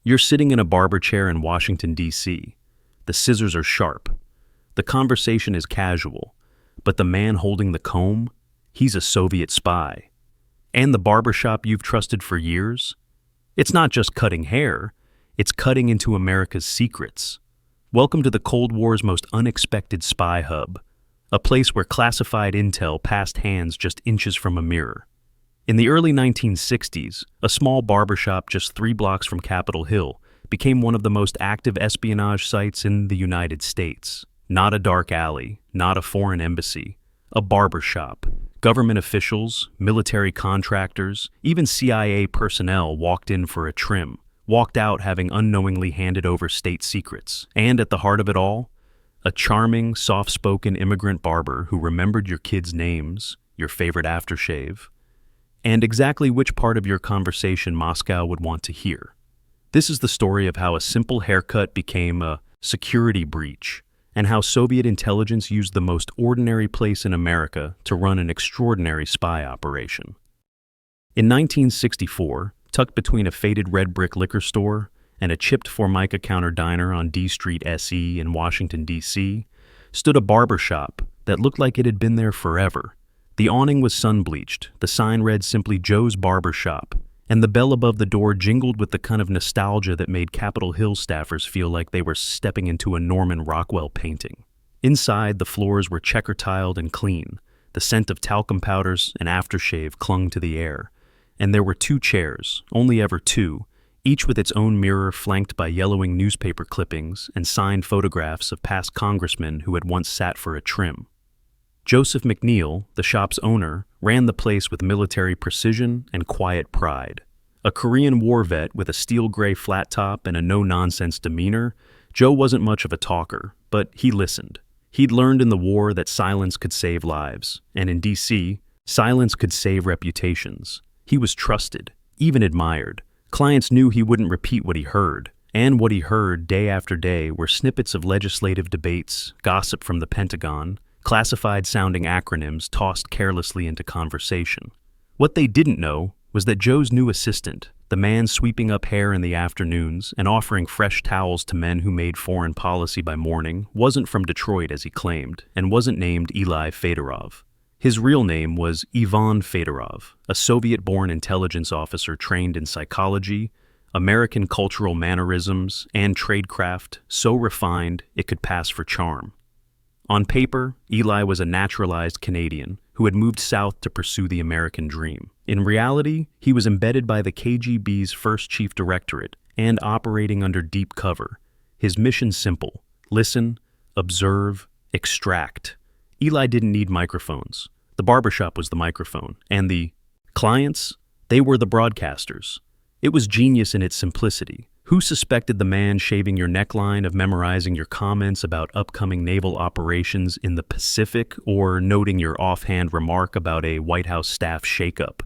You're sitting in a barber chair in Washington, D.C. The scissors are sharp. The conversation is casual, but the man holding the comb, he's a Soviet spy. And the barbershop you've trusted for years? It's not just cutting hair, it's cutting into America's secrets. Welcome to the Cold War's most unexpected spy hub, a place where classified intel passed hands just inches from a mirror. In the early 1960s, a small barbershop just 3 blocks from Capitol Hill became one of the most active espionage sites in the United States. Not a dark alley, not a foreign embassy, a barbershop. Government officials, military contractors, even CIA personnel walked in for a trim, walked out having unknowingly handed over state secrets. And at the heart of it all, a charming, soft-spoken immigrant barber who remembered your kids' names, your favorite aftershave, and exactly which part of your conversation Moscow would want to hear. This is the story of how a simple haircut became a security breach, and how Soviet intelligence used the most ordinary place in America to run an extraordinary spy operation. In 1964, tucked between a faded red brick liquor store and a chipped Formica counter diner on D Street SE in Washington, D.C., stood a barbershop that looked like it had been there forever. The awning was sun-bleached, the sign read simply Joe's Barber Shop, and the bell above the door jingled with the kind of nostalgia that made Capitol Hill staffers feel like they were stepping into a Norman Rockwell painting. Inside, the floors were checker-tiled and clean. The scent of talcum powders and aftershave clung to the air. And there were 2 chairs, only ever 2, each with its own mirror flanked by yellowing newspaper clippings and signed photographs of past congressmen who had once sat for a trim. Joseph McNeil, the shop's owner, ran the place with military precision and quiet pride. A Korean war vet with a steel gray flat top and a no-nonsense demeanor, Joe wasn't much of a talker, but he listened. He'd learned in the war that silence could save lives, and in D.C., silence could save reputations. He was trusted, even admired. Clients knew he wouldn't repeat what he heard, and what he heard day after day were snippets of legislative debates, gossip from the Pentagon, classified-sounding acronyms tossed carelessly into conversation. What they didn't know was that Joe's new assistant, the man sweeping up hair in the afternoons and offering fresh towels to men who made foreign policy by morning, wasn't from Detroit as he claimed, and wasn't named Eli Fedorov. His real name was Ivan Fedorov, a Soviet-born intelligence officer trained in psychology, American cultural mannerisms, and tradecraft so refined it could pass for charm. On paper, Eli was a naturalized Canadian who had moved south to pursue the American dream. In reality, he was embedded by the KGB's first chief directorate and operating under deep cover. His mission simple: listen, observe, extract. Eli didn't need microphones. The barbershop was the microphone, and the clients, they were the broadcasters. It was genius in its simplicity. Who suspected the man shaving your neckline of memorizing your comments about upcoming naval operations in the Pacific or noting your offhand remark about a White House staff shakeup?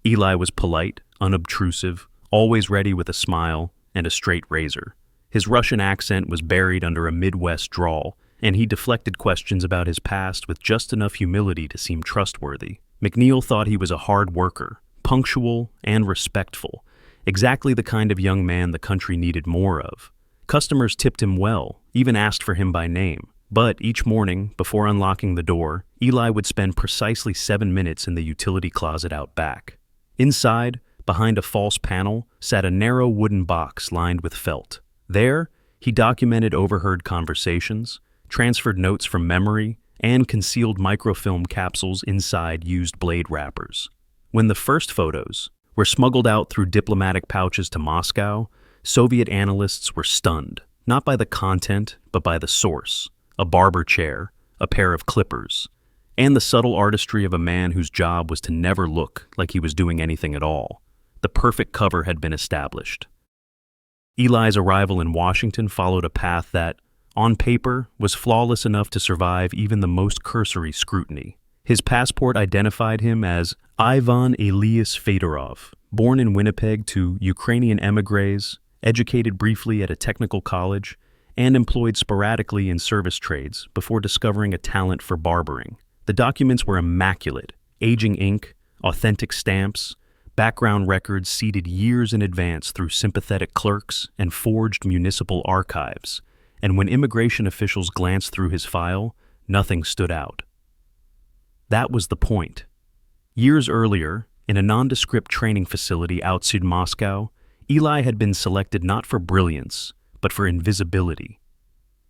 Eli was polite, unobtrusive, always ready with a smile and a straight razor. His Russian accent was buried under a Midwest drawl, and he deflected questions about his past with just enough humility to seem trustworthy. McNeil thought he was a hard worker, punctual and respectful, exactly the kind of young man the country needed more of. Customers tipped him well, even asked for him by name. But each morning, before unlocking the door, Eli would spend precisely 7 minutes in the utility closet out back. Inside, behind a false panel, sat a narrow wooden box lined with felt. There, he documented overheard conversations, transferred notes from memory, and concealed microfilm capsules inside used blade wrappers. When the first photos were smuggled out through diplomatic pouches to Moscow, Soviet analysts were stunned, not by the content, but by the source: a barber chair, a pair of clippers, and the subtle artistry of a man whose job was to never look like he was doing anything at all. The perfect cover had been established. Eli's arrival in Washington followed a path that, on paper, was flawless enough to survive even the most cursory scrutiny. His passport identified him as Ivan Elias Fedorov, born in Winnipeg to Ukrainian émigrés, educated briefly at a technical college, and employed sporadically in service trades before discovering a talent for barbering. The documents were immaculate: aging ink, authentic stamps, background records seeded years in advance through sympathetic clerks and forged municipal archives, and when immigration officials glanced through his file, nothing stood out. That was the point. Years earlier, in a nondescript training facility outside Moscow, Eli had been selected not for brilliance, but for invisibility.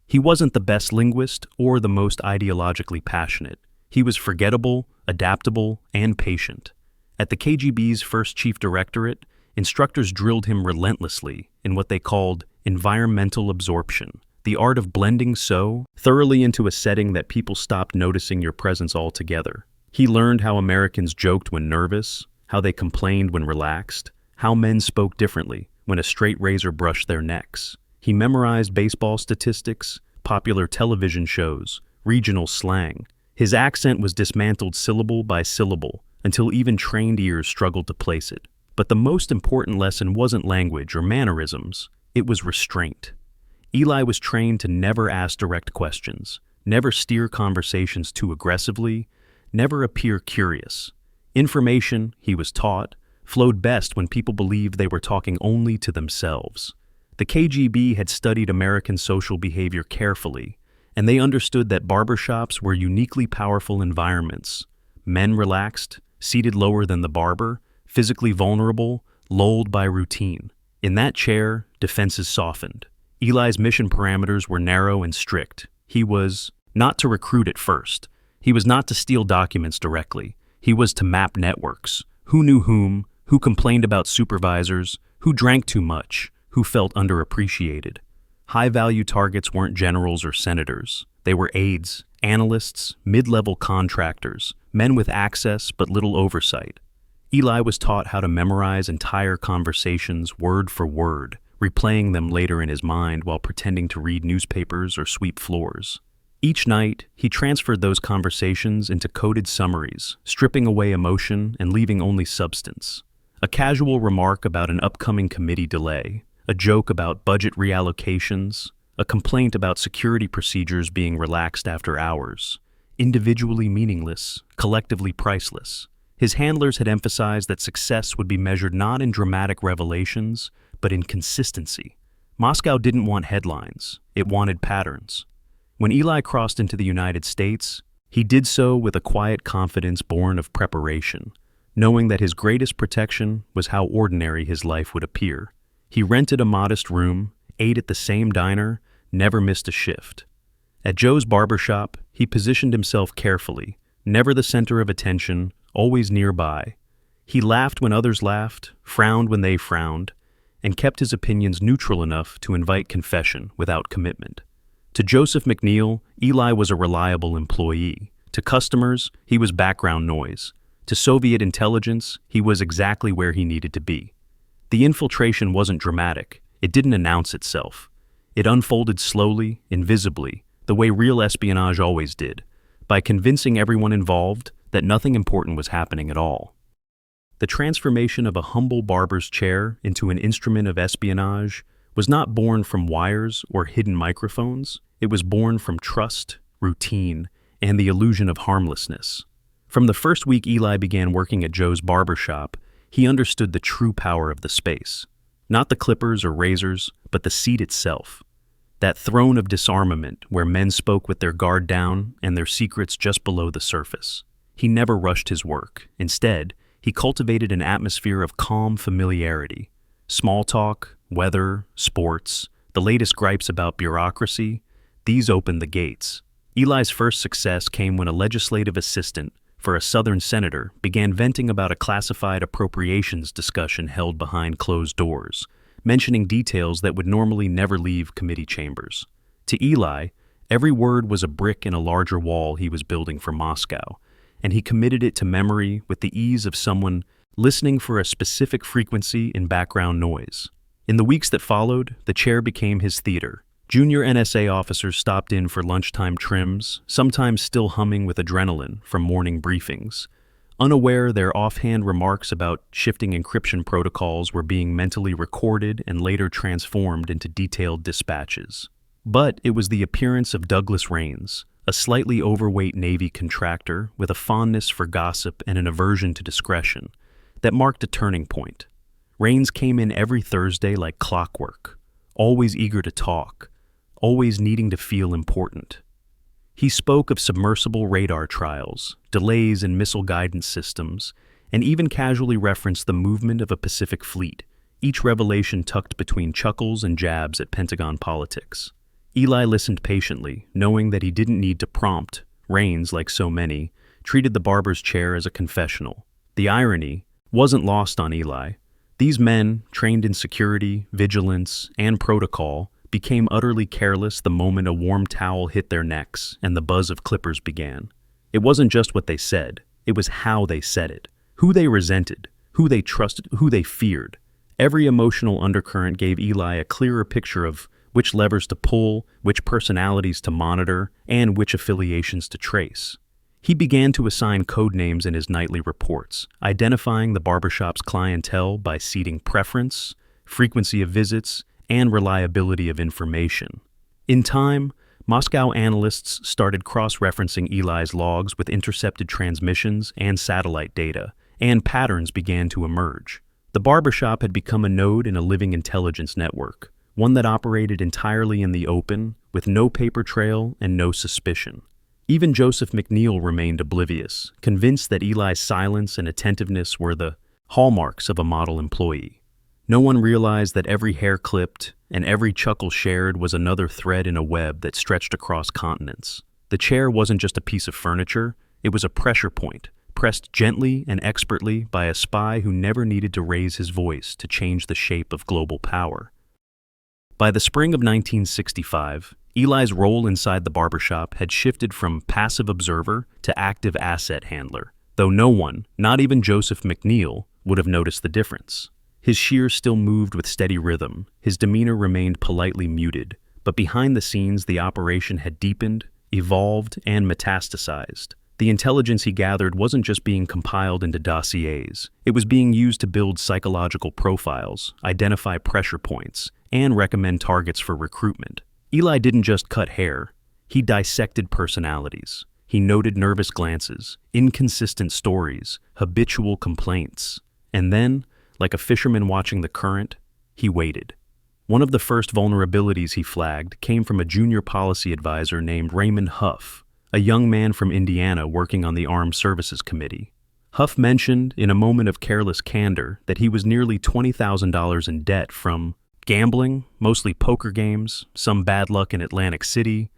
He wasn't the best linguist or the most ideologically passionate. He was forgettable, adaptable, and patient. At the KGB's first chief directorate, instructors drilled him relentlessly in what they called environmental absorption, the art of blending so thoroughly into a setting that people stopped noticing your presence altogether. He learned how Americans joked when nervous, how they complained when relaxed, how men spoke differently when a straight razor brushed their necks. He memorized baseball statistics, popular television shows, regional slang. His accent was dismantled syllable by syllable until even trained ears struggled to place it. But the most important lesson wasn't language or mannerisms, it was restraint. Eli was trained to never ask direct questions, never steer conversations too aggressively, never appear curious. Information, he was taught, flowed best when people believed they were talking only to themselves. The KGB had studied American social behavior carefully, and they understood that barbershops were uniquely powerful environments. Men relaxed, seated lower than the barber, physically vulnerable, lulled by routine. In that chair, defenses softened. Eli's mission parameters were narrow and strict. He was not to recruit at first. He was not to steal documents directly. He was to map networks. Who knew whom, who complained about supervisors, who drank too much, who felt underappreciated. High-value targets weren't generals or senators. They were aides, analysts, mid-level contractors, men with access but little oversight. Eli was taught how to memorize entire conversations word for word, replaying them later in his mind while pretending to read newspapers or sweep floors. Each night, he transferred those conversations into coded summaries, stripping away emotion and leaving only substance. A casual remark about an upcoming committee delay, a joke about budget reallocations, a complaint about security procedures being relaxed after hours. Individually meaningless, collectively priceless. His handlers had emphasized that success would be measured not in dramatic revelations, but in consistency. Moscow didn't want headlines, it wanted patterns. When Eli crossed into the United States, he did so with a quiet confidence born of preparation, knowing that his greatest protection was how ordinary his life would appear. He rented a modest room, ate at the same diner, never missed a shift. At Joe's barbershop, he positioned himself carefully, never the center of attention, always nearby. He laughed when others laughed, frowned when they frowned, and kept his opinions neutral enough to invite confession without commitment. To Joseph McNeil, Eli was a reliable employee. To customers, he was background noise. To Soviet intelligence, he was exactly where he needed to be. The infiltration wasn't dramatic. It didn't announce itself. It unfolded slowly, invisibly, the way real espionage always did, by convincing everyone involved that nothing important was happening at all. The transformation of a humble barber's chair into an instrument of espionage was not born from wires or hidden microphones. It was born from trust, routine, and the illusion of harmlessness. From the first week Eli began working at Joe's barbershop, he understood the true power of the space. Not the clippers or razors, but the seat itself. That throne of disarmament where men spoke with their guard down and their secrets just below the surface. He never rushed his work. Instead, he cultivated an atmosphere of calm familiarity. Small talk, weather, sports, the latest gripes about bureaucracy, these opened the gates. Eli's first success came when a legislative assistant for a Southern senator began venting about a classified appropriations discussion held behind closed doors, mentioning details that would normally never leave committee chambers. To Eli, every word was a brick in a larger wall he was building for Moscow, and he committed it to memory with the ease of someone listening for a specific frequency in background noise. In the weeks that followed, the chair became his theater. Junior NSA officers stopped in for lunchtime trims, sometimes still humming with adrenaline from morning briefings. Unaware their offhand remarks about shifting encryption protocols were being mentally recorded and later transformed into detailed dispatches. But it was the appearance of Douglas Rains, a slightly overweight Navy contractor with a fondness for gossip and an aversion to discretion, that marked a turning point. Raines came in every Thursday like clockwork, always eager to talk, always needing to feel important. He spoke of submersible radar trials, delays in missile guidance systems, and even casually referenced the movement of a Pacific fleet, each revelation tucked between chuckles and jabs at Pentagon politics. Eli listened patiently, knowing that he didn't need to prompt. Raines, like so many, treated the barber's chair as a confessional. The irony wasn't lost on Eli. These men, trained in security, vigilance, and protocol, became utterly careless the moment a warm towel hit their necks and the buzz of clippers began. It wasn't just what they said, it was how they said it, who they resented, who they trusted, who they feared. Every emotional undercurrent gave Eli a clearer picture of which levers to pull, which personalities to monitor, and which affiliations to trace. He began to assign code names in his nightly reports, identifying the barbershop's clientele by seating preference, frequency of visits, and reliability of information. In time, Moscow analysts started cross-referencing Eli's logs with intercepted transmissions and satellite data, and patterns began to emerge. The barbershop had become a node in a living intelligence network, one that operated entirely in the open, with no paper trail and no suspicion. Even Joseph McNeil remained oblivious, convinced that Eli's silence and attentiveness were the hallmarks of a model employee. No one realized that every hair clipped and every chuckle shared was another thread in a web that stretched across continents. The chair wasn't just a piece of furniture, it was a pressure point, pressed gently and expertly by a spy who never needed to raise his voice to change the shape of global power. By the spring of 1965, Eli's role inside the barbershop had shifted from passive observer to active asset handler, though no one, not even Joseph McNeil, would have noticed the difference. His shears still moved with steady rhythm, his demeanor remained politely muted, but behind the scenes the operation had deepened, evolved, and metastasized. The intelligence he gathered wasn't just being compiled into dossiers, it was being used to build psychological profiles, identify pressure points, and recommend targets for recruitment. Eli didn't just cut hair, he dissected personalities. He noted nervous glances, inconsistent stories, habitual complaints. And then, like a fisherman watching the current, he waited. One of the first vulnerabilities he flagged came from a junior policy advisor named Raymond Huff, a young man from Indiana working on the Armed Services Committee. Huff mentioned, in a moment of careless candor, that he was nearly $20,000 in debt from gambling, mostly poker games, some bad luck in Atlantic City,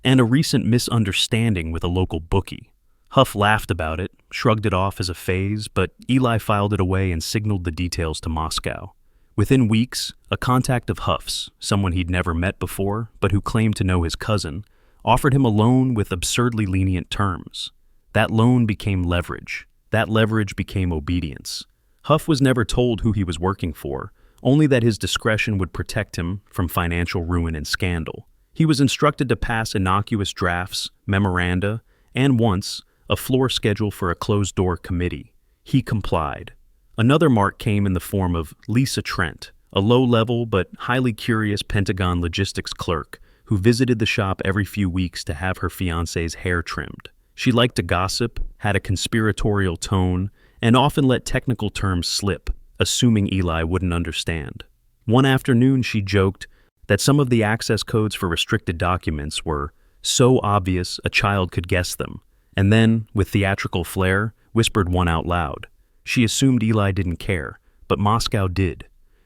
and a recent misunderstanding with a local bookie. Huff laughed about it, shrugged it off as a phase, but Eli filed it away and signaled the details to Moscow. Within weeks, a contact of Huff's, someone he'd never met before, but who claimed to know his cousin, offered him a loan with absurdly lenient terms. That loan became leverage. That leverage became obedience. Huff was never told who he was working for, only that his discretion would protect him from financial ruin and scandal. He was instructed to pass innocuous drafts, memoranda, and once, a floor schedule for a closed-door committee. He complied. Another mark came in the form of Lisa Trent, a low-level but highly curious Pentagon logistics clerk who visited the shop every few weeks to have her fiancé's hair trimmed. She liked to gossip, had a conspiratorial tone, and often let technical terms slip, assuming Eli wouldn't understand. One afternoon, she joked that some of the access codes for restricted documents were so obvious a child could guess them, and then, with theatrical flair, whispered one out loud. She assumed Eli didn't care, but Moscow did.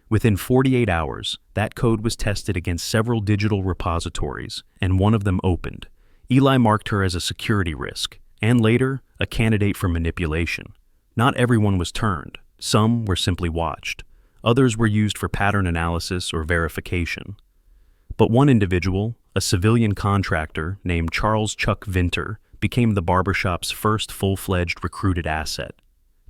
Within 48 hours, that code was tested against several digital repositories, and one of them opened. Eli marked her as a security risk, and later, a candidate for manipulation. Not everyone was turned. Some were simply watched. Others were used for pattern analysis or verification. But one individual, a civilian contractor named Charles Chuck Vinter, became the barbershop's first full-fledged recruited asset.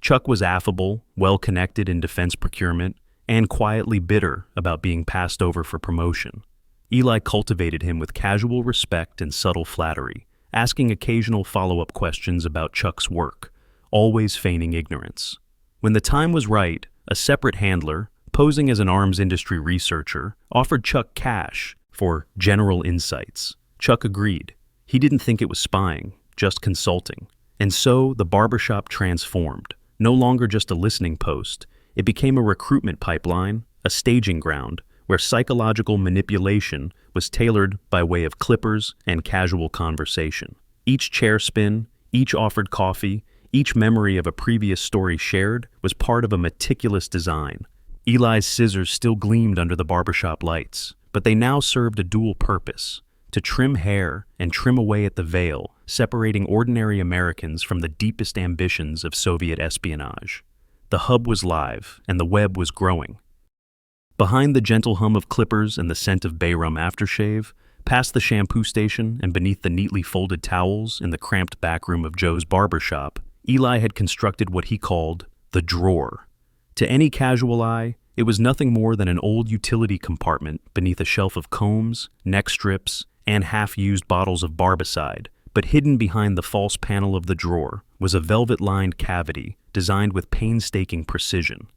Chuck was affable, well-connected in defense procurement, and quietly bitter about being passed over for promotion. Eli cultivated him with casual respect and subtle flattery, asking occasional follow-up questions about Chuck's work, always feigning ignorance. When the time was right, a separate handler, posing as an arms industry researcher, offered Chuck cash for general insights. Chuck agreed. He didn't think it was spying, just consulting. And so the barbershop transformed. No longer just a listening post, it became a recruitment pipeline, a staging ground, where psychological manipulation was tailored by way of clippers and casual conversation. Each chair spin, each offered coffee, each memory of a previous story shared was part of a meticulous design. Eli's scissors still gleamed under the barbershop lights, but they now served a dual purpose: to trim hair and trim away at the veil, separating ordinary Americans from the deepest ambitions of Soviet espionage. The hub was live, and the web was growing. Behind the gentle hum of clippers and the scent of Bayrum aftershave, past the shampoo station and beneath the neatly folded towels in the cramped backroom of Joe's barbershop, Eli had constructed what he called the drawer. To any casual eye, it was nothing more than an old utility compartment beneath a shelf of combs, neck strips, and half-used bottles of barbicide, but hidden behind the false panel of the drawer was a velvet-lined cavity designed with painstaking precision.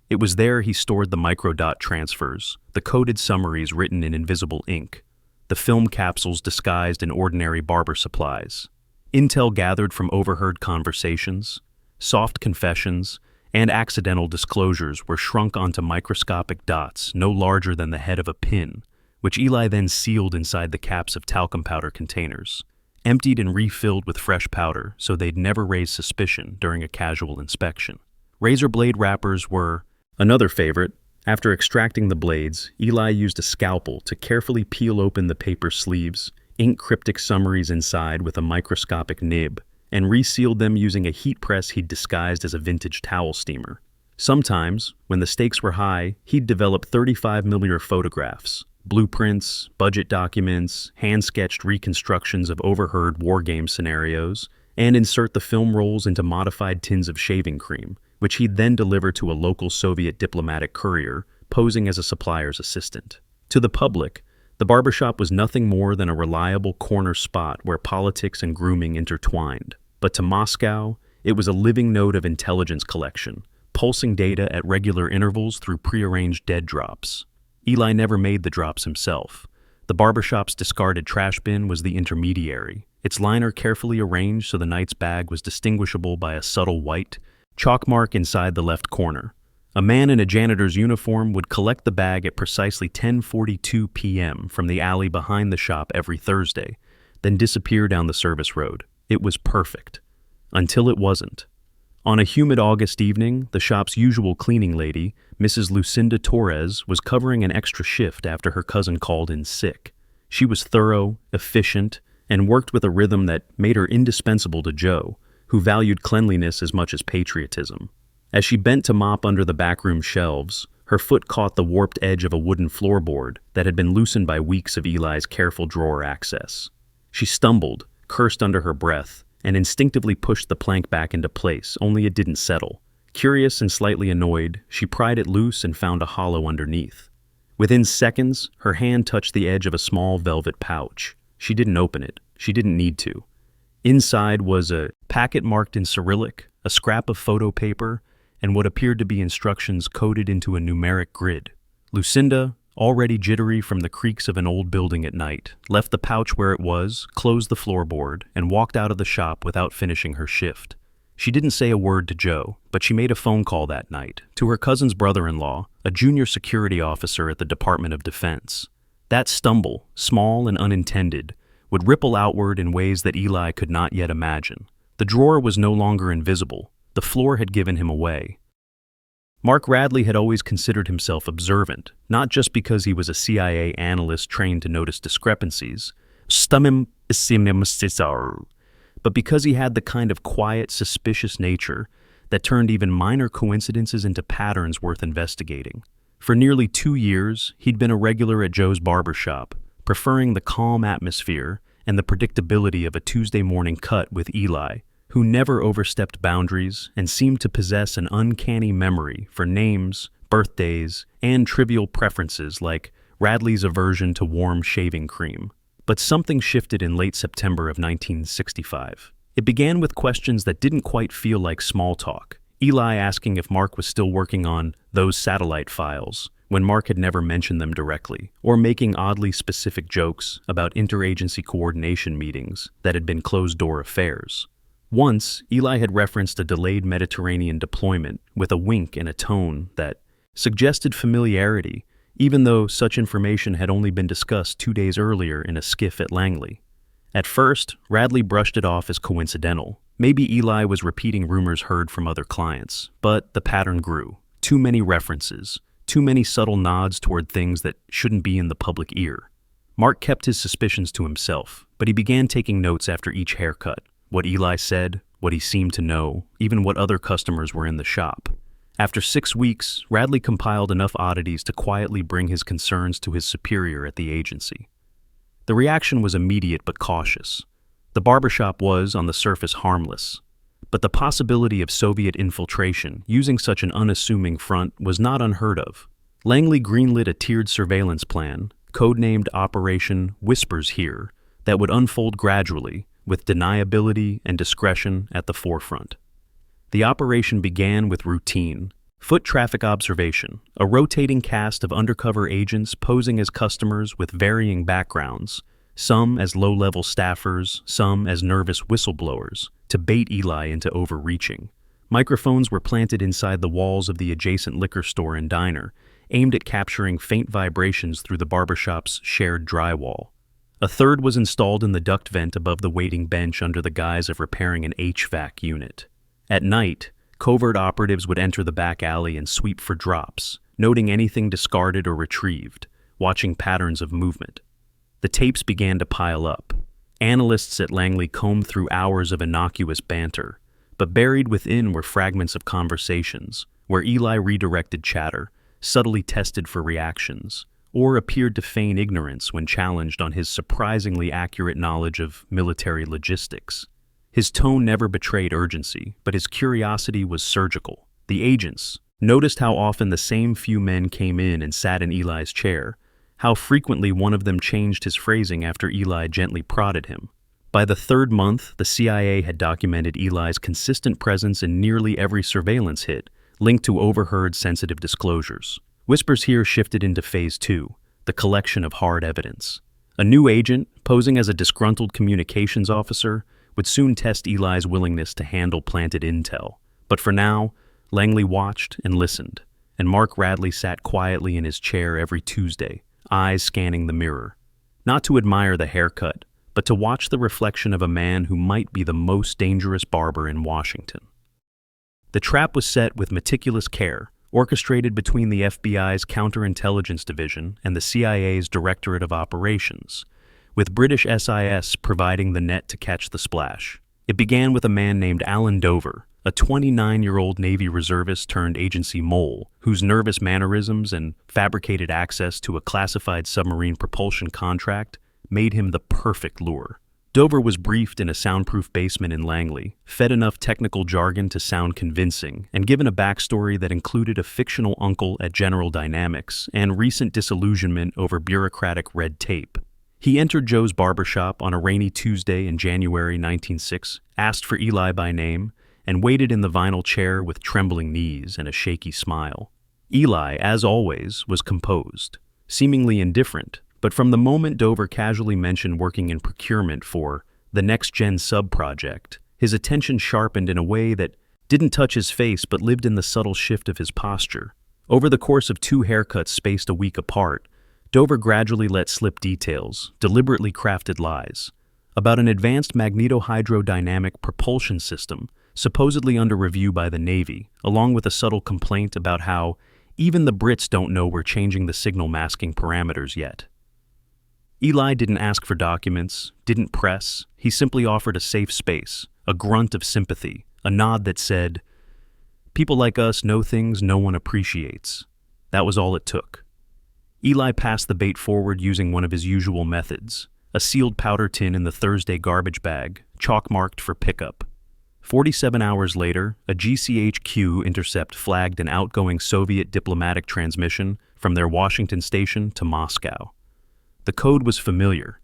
It was there he stored the microdot transfers, the coded summaries written in invisible ink, the film capsules disguised in ordinary barber supplies. Intel gathered from overheard conversations, soft confessions, and accidental disclosures were shrunk onto microscopic dots no larger than the head of a pin, which Eli then sealed inside the caps of talcum powder containers, emptied and refilled with fresh powder so they'd never raise suspicion during a casual inspection. Razor blade wrappers were another favorite. After extracting the blades, Eli used a scalpel to carefully peel open the paper sleeves, ink cryptic summaries inside with a microscopic nib, and resealed them using a heat press he'd disguised as a vintage towel steamer. Sometimes, when the stakes were high, he'd develop 35mm photographs, blueprints, budget documents, hand-sketched reconstructions of overheard wargame scenarios, and insert the film rolls into modified tins of shaving cream, which he'd then deliver to a local Soviet diplomatic courier, posing as a supplier's assistant. To the public, the barbershop was nothing more than a reliable corner spot where politics and grooming intertwined. But to Moscow, it was a living node of intelligence collection, pulsing data at regular intervals through prearranged dead drops. Eli never made the drops himself. The barbershop's discarded trash bin was the intermediary, its liner carefully arranged so the night's bag was distinguishable by a subtle white chalk mark inside the left corner. A man in a janitor's uniform would collect the bag at precisely 10:42 p.m. from the alley behind the shop every Thursday, then disappear down the service road. It was perfect. Until it wasn't. On a humid August evening, the shop's usual cleaning lady, Mrs. Lucinda Torres, was covering an extra shift after her cousin called in sick. She was thorough, efficient, and worked with a rhythm that made her indispensable to Joe, who valued cleanliness as much as patriotism. As she bent to mop under the backroom shelves, her foot caught the warped edge of a wooden floorboard that had been loosened by weeks of Eli's careful drawer access. She stumbled, cursed under her breath, and instinctively pushed the plank back into place, only it didn't settle. Curious and slightly annoyed, she pried it loose and found a hollow underneath. Within seconds, her hand touched the edge of a small velvet pouch. She didn't open it. She didn't need to. Inside was a packet marked in Cyrillic, a scrap of photo paper, and what appeared to be instructions coded into a numeric grid. Lucinda, already jittery from the creaks of an old building at night, left the pouch where it was, closed the floorboard, and walked out of the shop without finishing her shift. She didn't say a word to Joe, but she made a phone call that night to her cousin's brother-in-law, a junior security officer at the Department of Defense. That stumble, small and unintended, would ripple outward in ways that Eli could not yet imagine. The drawer was no longer invisible. The floor had given him away. Mark Radley had always considered himself observant, not just because he was a CIA analyst trained to notice discrepancies, but because he had the kind of quiet, suspicious nature that turned even minor coincidences into patterns worth investigating. For nearly 2 years, he'd been a regular at Joe's barbershop, preferring the calm atmosphere and the predictability of a Tuesday morning cut with Eli, who never overstepped boundaries and seemed to possess an uncanny memory for names, birthdays, and trivial preferences like Radley's aversion to warm shaving cream. But something shifted in late September of 1965. It began with questions that didn't quite feel like small talk. Eli asking if Mark was still working on those satellite files, when Mark had never mentioned them directly, or making oddly specific jokes about interagency coordination meetings that had been closed-door affairs. Once, Eli had referenced a delayed Mediterranean deployment with a wink and a tone that suggested familiarity, even though such information had only been discussed 2 days earlier in a skiff at Langley. At first, Radley brushed it off as coincidental. Maybe Eli was repeating rumors heard from other clients, but the pattern grew. Too many references, too many subtle nods toward things that shouldn't be in the public ear. Mark kept his suspicions to himself, but he began taking notes after each haircut. What Eli said, what he seemed to know, even what other customers were in the shop. After 6 weeks, Radley compiled enough oddities to quietly bring his concerns to his superior at the agency. The reaction was immediate but cautious. The barbershop was, on the surface, harmless, but the possibility of Soviet infiltration using such an unassuming front was not unheard of. Langley greenlit a tiered surveillance plan, codenamed Operation Whispers Here, that would unfold gradually, with deniability and discretion at the forefront. The operation began with routine, foot traffic observation, a rotating cast of undercover agents posing as customers with varying backgrounds, some as low-level staffers, some as nervous whistleblowers, to bait Eli into overreaching. Microphones were planted inside the walls of the adjacent liquor store and diner, aimed at capturing faint vibrations through the barbershop's shared drywall. A third was installed in the duct vent above the waiting bench under the guise of repairing an HVAC unit. At night, covert operatives would enter the back alley and sweep for drops, noting anything discarded or retrieved, watching patterns of movement. The tapes began to pile up. Analysts at Langley combed through hours of innocuous banter, but buried within were fragments of conversations, where Eli redirected chatter, subtly tested for reactions, or appeared to feign ignorance when challenged on his surprisingly accurate knowledge of military logistics. His tone never betrayed urgency, but his curiosity was surgical. The agents noticed how often the same few men came in and sat in Eli's chair, how frequently one of them changed his phrasing after Eli gently prodded him. By the 3rd month, the CIA had documented Eli's consistent presence in nearly every surveillance hit, linked to overheard sensitive disclosures. Whispers Here shifted into Phase 2, the collection of hard evidence. A new agent, posing as a disgruntled communications officer, would soon test Eli's willingness to handle planted intel. But for now, Langley watched and listened, and Mark Radley sat quietly in his chair every Tuesday, eyes scanning the mirror. Not to admire the haircut, but to watch the reflection of a man who might be the most dangerous barber in Washington. The trap was set with meticulous care, orchestrated between the FBI's Counterintelligence Division and the CIA's Directorate of Operations, with British SIS providing the net to catch the splash. It began with a man named Alan Dover, a 29-year-old Navy reservist turned agency mole, whose nervous mannerisms and fabricated access to a classified submarine propulsion contract made him the perfect lure. Dover was briefed in a soundproof basement in Langley, fed enough technical jargon to sound convincing, and given a backstory that included a fictional uncle at General Dynamics and recent disillusionment over bureaucratic red tape. He entered Joe's barbershop on a rainy Tuesday in January 1906, asked for Eli by name, and waited in the vinyl chair with trembling knees and a shaky smile. Eli, as always, was composed, seemingly indifferent, but from the moment Dover casually mentioned working in procurement for the next-gen sub-project, his attention sharpened in a way that didn't touch his face but lived in the subtle shift of his posture. Over the course of 2 haircuts spaced a week apart, Dover gradually let slip details, deliberately crafted lies, about an advanced magnetohydrodynamic propulsion system supposedly under review by the Navy, along with a subtle complaint about how even the Brits don't know we're changing the signal masking parameters yet. Eli didn't ask for documents, didn't press. He simply offered a safe space, a grunt of sympathy, a nod that said, "People like us know things no one appreciates." That was all it took. Eli passed the bait forward using one of his usual methods, a sealed powder tin in the Thursday garbage bag, chalk-marked for pickup. 47 hours later, a GCHQ intercept flagged an outgoing Soviet diplomatic transmission from their Washington station to Moscow. The code was familiar.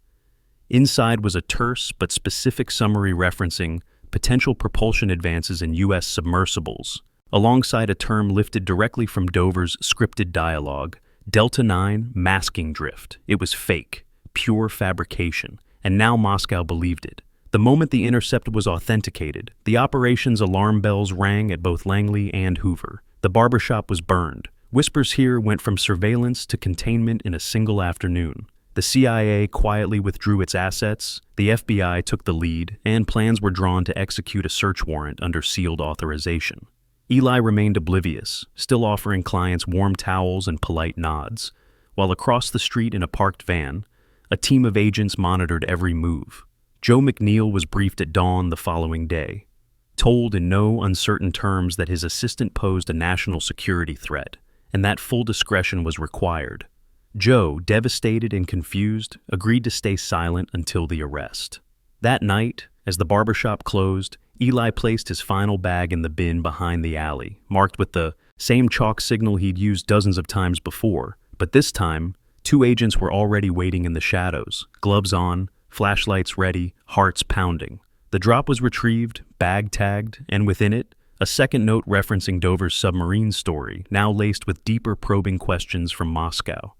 Inside was a terse but specific summary referencing potential propulsion advances in U.S. submersibles, alongside a term lifted directly from Dover's scripted dialogue, Delta 9 masking drift. It was fake, pure fabrication, and now Moscow believed it. The moment the intercept was authenticated, the operation's alarm bells rang at both Langley and Hoover. The barbershop was burned. Whispers Here went from surveillance to containment in a single afternoon. The CIA quietly withdrew its assets, the FBI took the lead, and plans were drawn to execute a search warrant under sealed authorization. Eli remained oblivious, still offering clients warm towels and polite nods, while across the street in a parked van, a team of agents monitored every move. Joe McNeil was briefed at dawn the following day, told in no uncertain terms that his assistant posed a national security threat, and that full discretion was required. Joe, devastated and confused, agreed to stay silent until the arrest. That night, as the barbershop closed, Eli placed his final bag in the bin behind the alley, marked with the same chalk signal he'd used dozens of times before, but this time, 2 agents were already waiting in the shadows, gloves on, flashlights ready, hearts pounding. The drop was retrieved, bag tagged, and within it, a second note referencing Dover's submarine story, now laced with deeper probing questions from Moscow.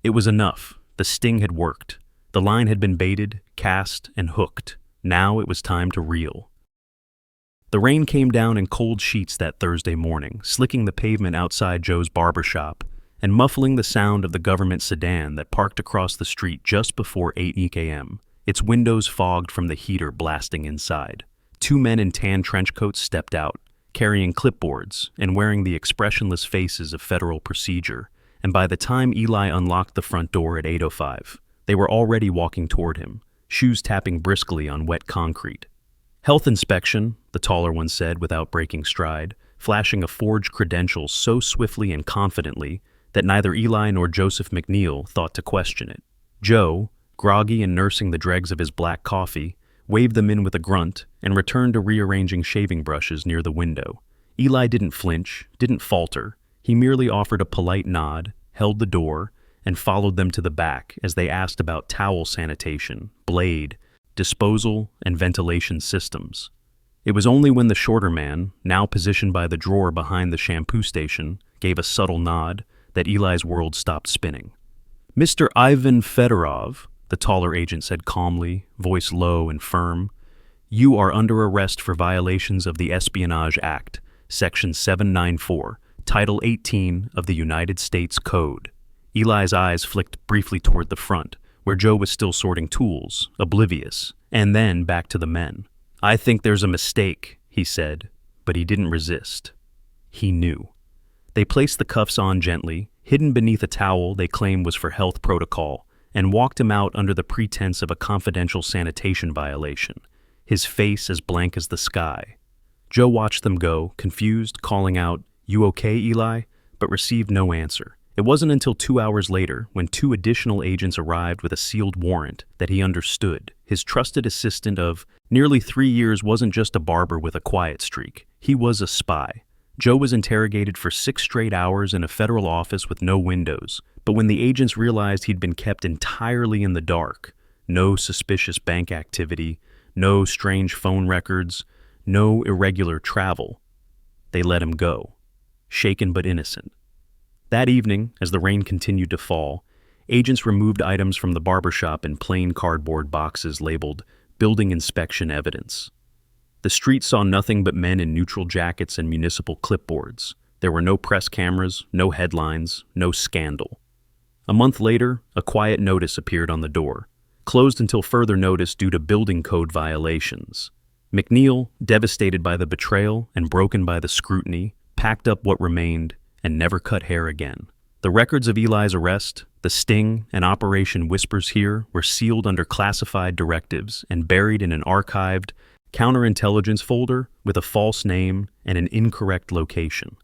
It was enough. The sting had worked. The line had been baited, cast, and hooked. Now it was time to reel. The rain came down in cold sheets that Thursday morning, slicking the pavement outside Joe's barbershop and muffling the sound of the government sedan that parked across the street just before 8 a.m., its windows fogged from the heater blasting inside. 2 men in tan trench coats stepped out, carrying clipboards and wearing the expressionless faces of federal procedure, and by the time Eli unlocked the front door at 8:05, they were already walking toward him, shoes tapping briskly on wet concrete. "Health inspection," the taller one said without breaking stride, flashing a forged credential so swiftly and confidently that neither Eli nor Joseph McNeil thought to question it. Joe, groggy and nursing the dregs of his black coffee, waved them in with a grunt and returned to rearranging shaving brushes near the window. Eli didn't flinch, didn't falter. He merely offered a polite nod, held the door, and followed them to the back as they asked about towel sanitation, blade, disposal, and ventilation systems. It was only when the shorter man, now positioned by the drawer behind the shampoo station, gave a subtle nod that Eli's world stopped spinning. "Mr. Ivan Fedorov," the taller agent said calmly, voice low and firm, "you are under arrest for violations of the Espionage Act, Section 794, Title 18 of the United States Code." Eli's eyes flicked briefly toward the front, where Joe was still sorting tools, oblivious, and then back to the men. "I think there's a mistake," he said, but he didn't resist. He knew. They placed the cuffs on gently, hidden beneath a towel they claimed was for health protocol, and walked him out under the pretense of a confidential sanitation violation, his face as blank as the sky. Joe watched them go, confused, calling out, "You okay, Eli?" but received no answer. It wasn't until 2 hours later, when 2 additional agents arrived with a sealed warrant, that he understood. His trusted assistant of nearly 3 years wasn't just a barber with a quiet streak. He was a spy. Joe was interrogated for 6 straight hours in a federal office with no windows, but when the agents realized he'd been kept entirely in the dark, no suspicious bank activity, no strange phone records, no irregular travel, they let him go, shaken but innocent. That evening, as the rain continued to fall, agents removed items from the barbershop in plain cardboard boxes labeled "Building Inspection Evidence." The street saw nothing but men in neutral jackets and municipal clipboards. There were no press cameras, no headlines, no scandal. A month later, a quiet notice appeared on the door, closed until further notice due to building code violations. McNeil, devastated by the betrayal and broken by the scrutiny, packed up what remained and never cut hair again. The records of Eli's arrest, the sting, and Operation Whispers Here were sealed under classified directives and buried in an archived counterintelligence folder with a false name and an incorrect location.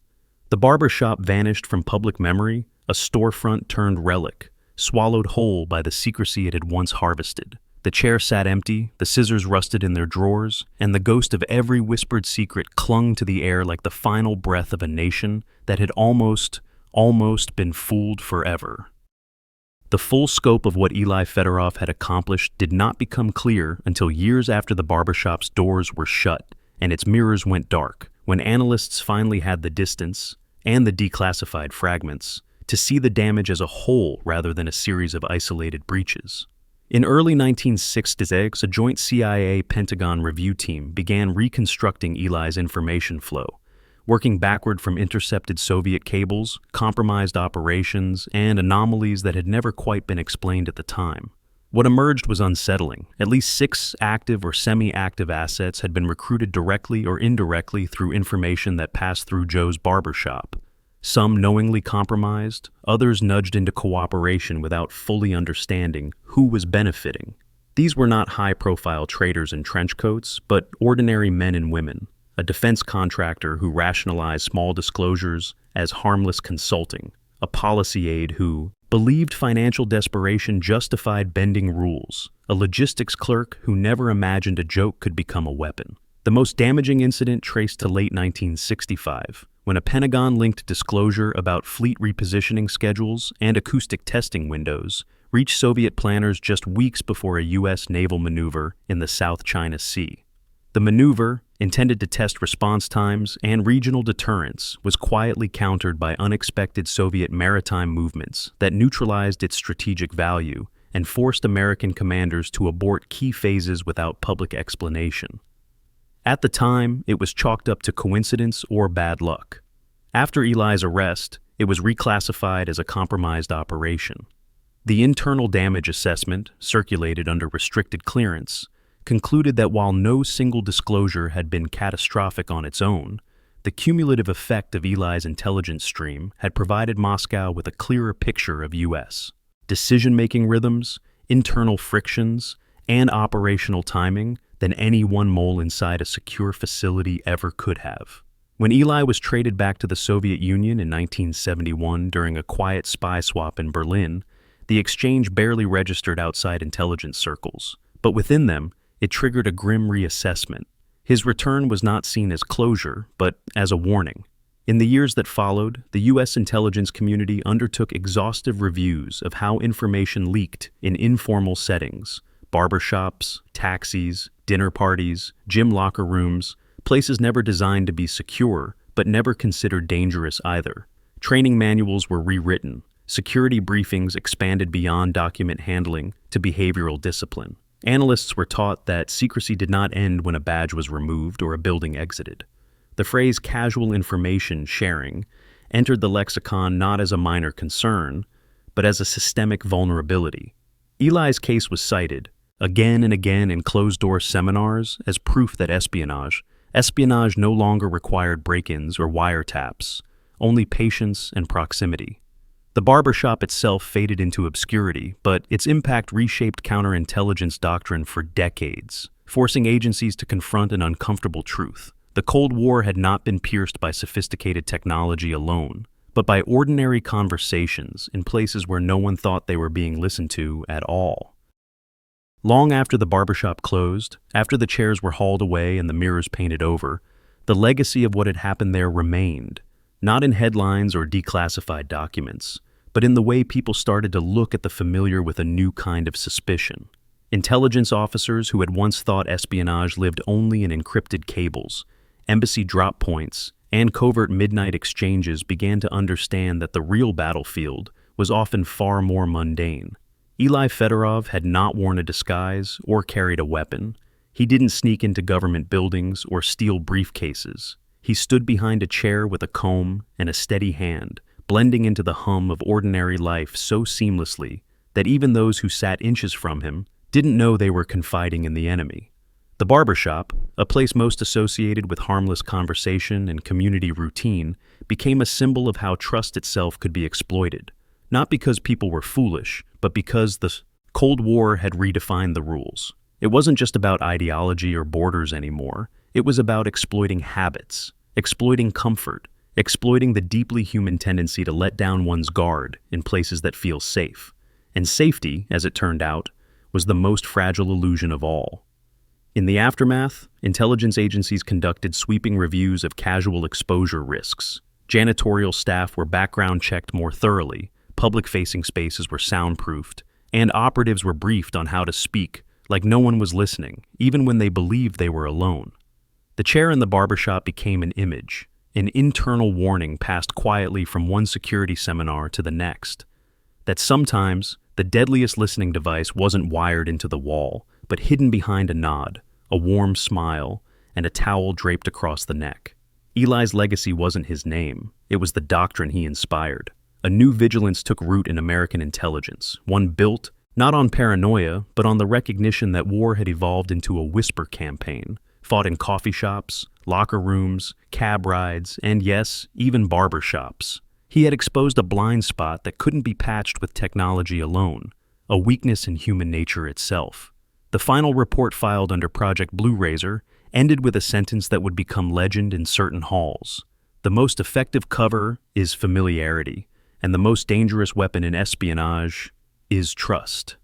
The barber shop vanished from public memory, a storefront turned relic, swallowed whole by the secrecy it had once harvested. The chair sat empty, the scissors rusted in their drawers, and the ghost of every whispered secret clung to the air like the final breath of a nation that had almost been fooled forever. The full scope of what Eli Fedorov had accomplished did not become clear until years after the barbershop's doors were shut and its mirrors went dark, when analysts finally had the distance, and the declassified fragments, to see the damage as a whole rather than a series of isolated breaches. In early 1960s, a joint CIA-Pentagon review team began reconstructing Eli's information flow, working backward from intercepted Soviet cables, compromised operations, and anomalies that had never quite been explained at the time. What emerged was unsettling. At least 6 active or semi-active assets had been recruited directly or indirectly through information that passed through Joe's barber shop. Some knowingly compromised, others nudged into cooperation without fully understanding who was benefiting. These were not high-profile traders in trench coats, but ordinary men and women. A defense contractor who rationalized small disclosures as harmless consulting, a policy aide who believed financial desperation justified bending rules, a logistics clerk who never imagined a joke could become a weapon. The most damaging incident traced to late 1965, when a Pentagon-linked disclosure about fleet repositioning schedules and acoustic testing windows reached Soviet planners just weeks before a U.S. naval maneuver in the South China Sea. The maneuver, intended to test response times and regional deterrence, was quietly countered by unexpected Soviet maritime movements that neutralized its strategic value and forced American commanders to abort key phases without public explanation. At the time, it was chalked up to coincidence or bad luck. After Eli's arrest, it was reclassified as a compromised operation. The internal damage assessment, circulated under restricted clearance, concluded that while no single disclosure had been catastrophic on its own, the cumulative effect of Eli's intelligence stream had provided Moscow with a clearer picture of U.S. decision-making rhythms, internal frictions, and operational timing than any one mole inside a secure facility ever could have. When Eli was traded back to the Soviet Union in 1971 during a quiet spy swap in Berlin, the exchange barely registered outside intelligence circles, but within them, it triggered a grim reassessment. His return was not seen as closure, but as a warning. In the years that followed, the U.S. intelligence community undertook exhaustive reviews of how information leaked in informal settings: barbershops, taxis, dinner parties, gym locker rooms, places never designed to be secure, but never considered dangerous either. Training manuals were rewritten. Security briefings expanded beyond document handling to behavioral discipline. Analysts were taught that secrecy did not end when a badge was removed or a building exited. The phrase casual information sharing entered the lexicon not as a minor concern, but as a systemic vulnerability. Eli's case was cited again and again in closed-door seminars as proof that espionage no longer required break-ins or wiretaps, only patience and proximity. The barbershop itself faded into obscurity, but its impact reshaped counterintelligence doctrine for decades, forcing agencies to confront an uncomfortable truth. The Cold War had not been pierced by sophisticated technology alone, but by ordinary conversations in places where no one thought they were being listened to at all. Long after the barbershop closed, after the chairs were hauled away and the mirrors painted over, the legacy of what had happened there remained, not in headlines or declassified documents, but in the way people started to look at the familiar with a new kind of suspicion. Intelligence officers who had once thought espionage lived only in encrypted cables, embassy drop points, and covert midnight exchanges began to understand that the real battlefield was often far more mundane. Eli Fedorov had not worn a disguise or carried a weapon. He didn't sneak into government buildings or steal briefcases. He stood behind a chair with a comb and a steady hand, blending into the hum of ordinary life so seamlessly that even those who sat inches from him didn't know they were confiding in the enemy. The barbershop, a place most associated with harmless conversation and community routine, became a symbol of how trust itself could be exploited, not because people were foolish, but because the Cold War had redefined the rules. It wasn't just about ideology or borders anymore. It was about exploiting habits, exploiting comfort, exploiting the deeply human tendency to let down one's guard in places that feel safe. And safety, as it turned out, was the most fragile illusion of all. In the aftermath, intelligence agencies conducted sweeping reviews of casual exposure risks. Janitorial staff were background checked more thoroughly, public-facing spaces were soundproofed, and operatives were briefed on how to speak like no one was listening, even when they believed they were alone. The chair in the barbershop became an image, an internal warning passed quietly from one security seminar to the next, that sometimes The deadliest listening device wasn't wired into the wall, but hidden behind a nod, a warm smile, and a towel draped across the neck. Eli's legacy wasn't his name, it was the doctrine he inspired. A new vigilance took root in American intelligence, one built not on paranoia, but on the recognition that war had evolved into a whisper campaign, fought in coffee shops, locker rooms, cab rides, and yes, even barber shops. He had exposed a blind spot that couldn't be patched with technology alone, a weakness in human nature itself. The final report filed under Project Blue Razor ended with a sentence that would become legend in certain halls. The most effective cover is familiarity, and the most dangerous weapon in espionage is trust.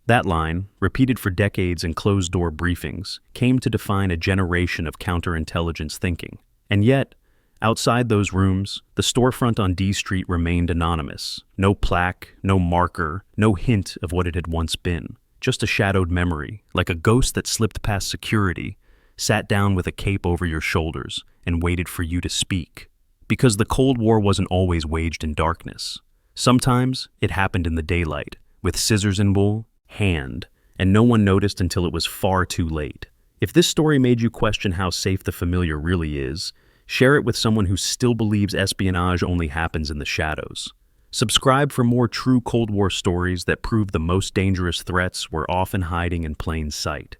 That line, repeated for decades in closed-door briefings, came to define a generation of counterintelligence thinking. And yet, outside those rooms, the storefront on D Street remained anonymous. No plaque, no marker, no hint of what it had once been. Just a shadowed memory, like a ghost that slipped past security, sat down with a cape over your shoulders, and waited for you to speak. Because the Cold War wasn't always waged in darkness. Sometimes it happened in the daylight, with scissors and wool, hand, and no one noticed until it was far too late. If this story made you question how safe the familiar really is, share it with someone who still believes espionage only happens in the shadows. Subscribe for more true Cold War stories that prove the most dangerous threats were often hiding in plain sight.